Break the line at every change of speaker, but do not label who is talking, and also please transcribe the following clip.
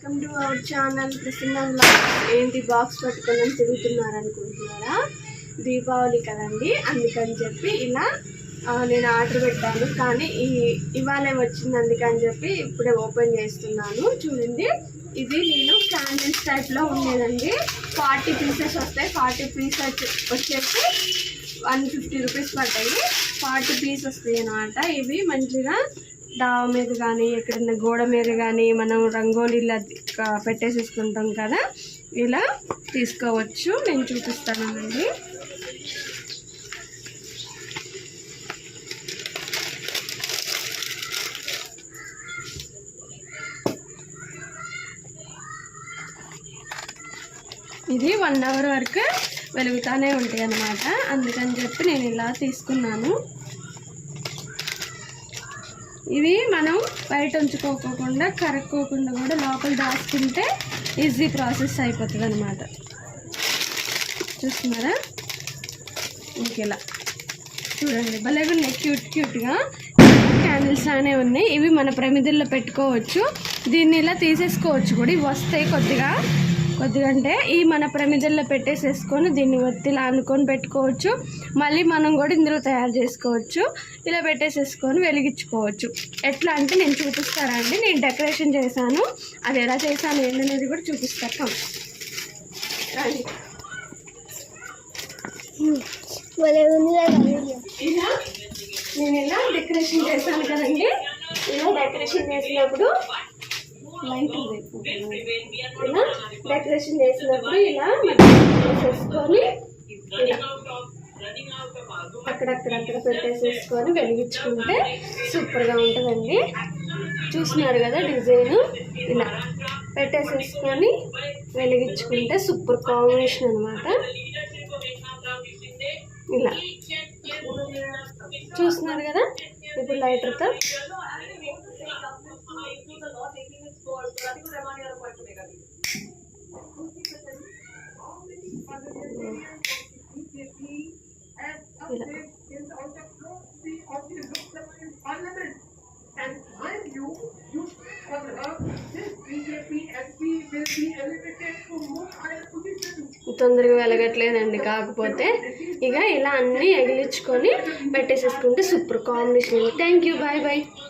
Welcome to our channel Prasanna vlogs. ఏంటి box పట్టుకొని తిరుగుతున్నారు అనుకుంటున్నారా? దీపావళి కదండి, అందుకని చెప్పి ఇలా నేను ఆర్డర్ పెట్టాను. కానీ ఇవాళ వచ్చింది, అందుకని చెప్పి ఇప్పుడే ఓపెన్ చేస్తున్నాను. చూడండి, ఇది నేను క్యాండిల్స్ టైప్లో ఉండేదండి. 40 పీసెస్ వస్తాయి. 40 పీసెస్ వచ్చేసి 150 రూపీస్ పడ్డాయి. 40 పీస్ వస్తాయి అన్నమాట. ఇవి మంచిగా డాబా మీద కానీ ఎక్కడన్నా గోడ మీద కానీ మనం రంగోలీలా పెట్టేసేసుకుంటాం కదా, ఇలా తీసుకోవచ్చు. నేను చూపిస్తానండి. ఇది 1 అవర్ వరకు వెలుగుతూనే ఉంటాయి అన్నమాట. అందుకని చెప్పి నేను ఇలా తీసుకున్నాను. ఇవి మనం బయట ఉంచుకోకుండా కరక్కోకుండా కూడా లోపల దాచుకుంటే ఈజీ ప్రాసెస్ అయిపోతుంది అన్నమాట. చూస్తున్నారా? ఇంకెలా చూడండి, భలేగా ఉన్నాయి, క్యూట్గా క్యాండిల్స్ అనే ఉన్నాయి. ఇవి మన ప్రమిదల్లో పెట్టుకోవచ్చు. దీన్ని ఇలా తీసేసుకోవచ్చు కూడా. ఇవి వస్తాయి కొద్దిగా అంటే ఈ మన ప్రమిదల్లో పెట్టేసేసుకొని దీన్ని ఒత్తిలా అనుకొని పెట్టుకోవచ్చు. మళ్ళీ మనం కూడా ఇందులో తయారు చేసుకోవచ్చు. ఇలా పెట్టేసేసుకొని వెలిగించుకోవచ్చు. ఎట్లా అంటే నేను చూపిస్తానండి. నేను డెకరేషన్ చేశాను, అది ఎలా చేశాను ఏంటనేది కూడా చూపిస్తాను. ఇలా నేను ఇలా డెకరేషన్ చేశాను కదండి. ఇలా డెకరేషన్ చేసినప్పుడు ఇలా డెకరేషన్ చేసినప్పుడు ఇలా పెట్టేసేసుకొని అక్కడక్కడ పెట్టేసేసుకొని వెలిగించుకుంటే సూపర్గా ఉంటుందండి. చూస్తున్నారు కదా డిజైన్, ఇలా పెట్టేసేసుకొని వెలిగించుకుంటే సూపర్ కాంబినేషన్ అనమాట. ఇలా చూస్తున్నారు కదా. ఇప్పుడు లైటర్తో తొందరగా వెలగట్లేదండి. కాకపోతే ఇక ఇలా అన్నీ ఎగిలించుకొని పెట్టేసేసుకుంటే super combination. Thank you, bye bye.